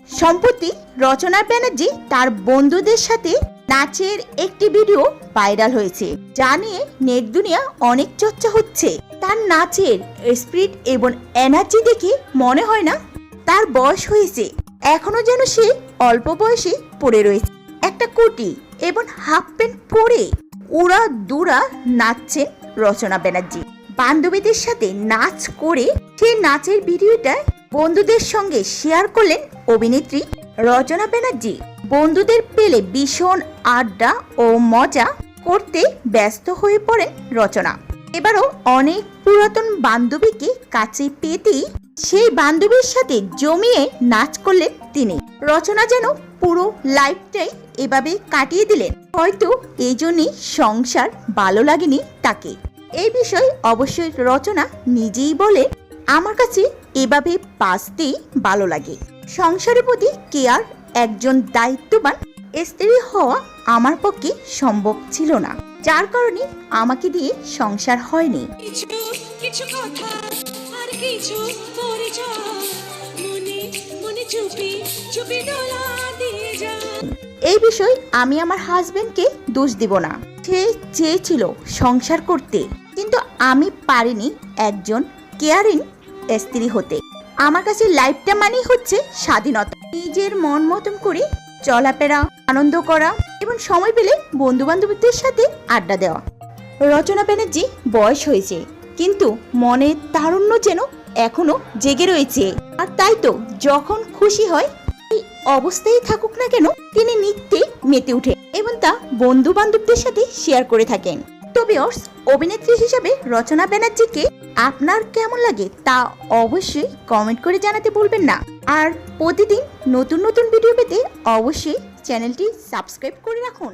সম্প্রতি রচনা ব্যানার্জি তার বন্ধুদের সাথে নাচের একটি ভিডিও ভাইরাল হয়েছে, যা নিয়ে নেট দুনিয়া অনেক চর্চা হচ্ছে। তার নাচের স্পিরিট এবং এনার্জি দেখে মনে হয় না তার বয়স হয়েছে, এখনো যেন সে অল্প বয়সে পড়ে রয়েছে। একটা কোটি এবং হাফ প্যান্ট পরে উড়া দুরা নাচছেন রচনা ব্যানার্জি। বান্ধবীদের সাথে নাচ করে সেই নাচের ভিডিওটা বন্ধুদের সঙ্গে শেয়ার করলেন অভিনেত্রী রচনা ব্যানার্জি। বন্ধুদের পেলে ভীষণ আড্ডা ও মজা করতে ব্যস্ত হয়ে পড়েন রচনা। এবারও অনেক পুরাতন বান্ধবীকে কাছে পেতেই সেই বান্ধবীর সাথে জমিয়ে নাচ করলেন তিনি। রচনা যেন পুরো লাইফটাই এভাবে কাটিয়ে দিলেন। হয়তো এই জন্যই সংসার ভালো লাগেনি তাকে। এই বিষয়ে অবশ্যই রচনা নিজেই বলে, আমার কাছে এভাবে বাঁচতেই ভালো লাগে। সংসারের প্রতি কেয়ার, একজন দায়িত্ববান স্ত্রী হওয়া আমার পক্ষে সম্ভব ছিল না, যার কারণে আমাকে দিয়ে সংসার হয়নি। এই বিষয় আমি আমার হাজবেন্ডকে দোষ দিব না। সে চেয়েছিল সংসার করতে, কিন্তু আমি পারিনি একজন কেয়ারিং স্ত্রী হতে। আমার কাছে লাইফটা মানে হচ্ছে স্বাধীনতা, নিজের মন মতন করে চলাফেরা, আনন্দ করা এবং সময় পেলে বন্ধু বান্ধবদের সাথে আড্ডা দেওয়া। রচনা ব্যানার্জি বয়স হয়েছে, কিন্তু মনের তারুণ্য যেন এখনো জেগে রয়েছে। আর তাই তো যখন খুশি হয়, এই অবস্থায় থাকুক না কেন, তিনি নৃত্যে মেতে উঠে এবং তা বন্ধু বান্ধবদের সাথে শেয়ার করে থাকেন। তবে অভিনেত্রী হিসাবে রচনা ব্যানার্জিকে আপনার কেমন লাগে তা অবশ্যই কমেন্ট করে জানাতে ভুলবেন না। আর প্রতিদিন নতুন নতুন ভিডিও পেতে অবশ্যই চ্যানেলটি সাবস্ক্রাইব করে রাখুন।